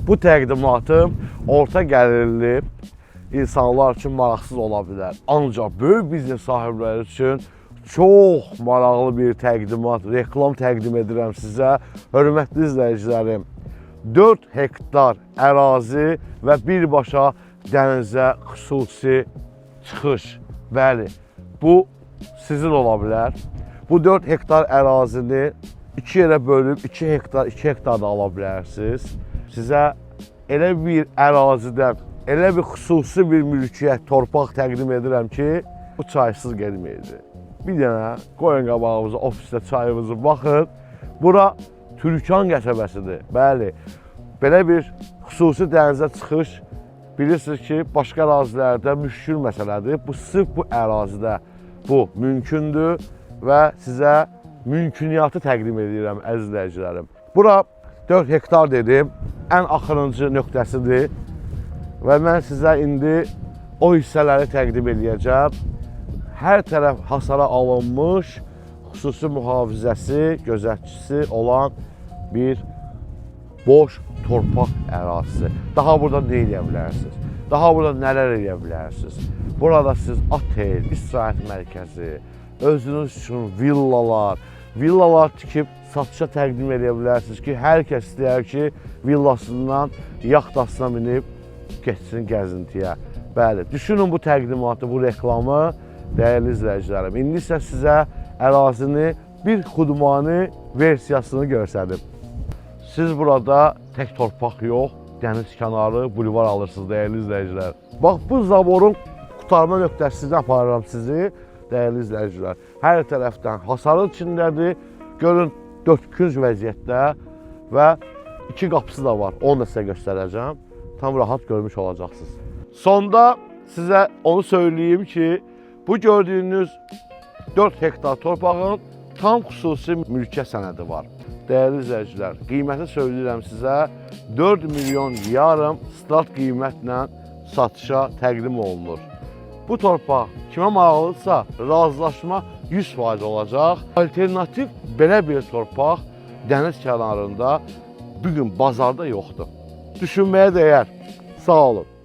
Bu təqdimatım orta gəlirli insanlar üçün maraqsız ola bilər. Ancaq böyük biznes sahibləri üçün çox maraqlı bir təqdimat, reklam təqdim edirəm sizə. Hörmətli izləyicilərim, 4 hektar ərazi və birbaşa dənizə xüsusi çıxış. Bəli, bu sizin ola bilər. Bu 4 hektar ərazini 2 yerə bölüb 2 hektar da ala bilərsiniz. Sizə elə bir ərazidən, elə bir xüsusi bir mülkiyyət, torpaq təqdim edirəm ki, bu çaysız gelməyəcək. Bir dənə qoyun qabağımıza, ofisdə çayımızı baxın. Bura Türkan qəsəbəsidir. Bəli, belə bir xüsusi dənizə çıxış bilirsiniz ki, başqa ərazilərdə müşkül məsələdir. Bu sırf bu ərazidə bu mümkündür və sizə mümküniyyatı təqdim edirəm əziz izləyicilərim. Bura 4 hektar dedim, ən axırıncı nöqtəsidir və mən sizə indi o hissələri təqdim edəcəm. Hər tərəf hasara alınmış, xüsusi mühafizəsi, gözətçisi olan bir boş torpaq ərazisi. Daha burada nə edə bilərsiniz? Daha burada nələr edə bilərsiniz? Burada siz otel, istirahət mərkəzi, özünüz üçün villalar tikib satışa təqdim edə bilərsiniz ki, hər kəs istəyər ki, villasından, yaxtasına minib getsin gəzintiyə. Bəli, düşünün bu təqdimatı, bu reklamı, dəyərli izləyicilərim. İndi isə sizə ərazini bir xudmani versiyasını göstərdim. Siz burada tək torpaq yox, dəniz kənarı, bulvar alırsınız, dəyərli izləyicilər. Bax, bu zaborun qutarma nöqtəsindən aparıram sizi, dəyərli izləyicilər. Hər tərəfdən hasarın içindədir. Görün, 4 künc vəziyyətdə və 2 qapısı da var. Onu da sizə göstərəcəm. Tam rahat görmüş olacaqsınız. Sonda sizə onu söyleyeyim ki, bu gördüyünüz 4 hektar torpağın tam xüsusi mülkiyyət sənədi var. Dəyərli izləyicilər, qiyməti söyləyirəm sizə, 4 milyon yarım start qiymətlə satışa təqdim olunur. Bu torpaq kimə maraqlıdırsa, razılaşma 100% olacaq. Alternativ belə bir torpaq dəniz kənarında bugün bazarda yoxdur. Düşünməyə dəyər. Sağ olun.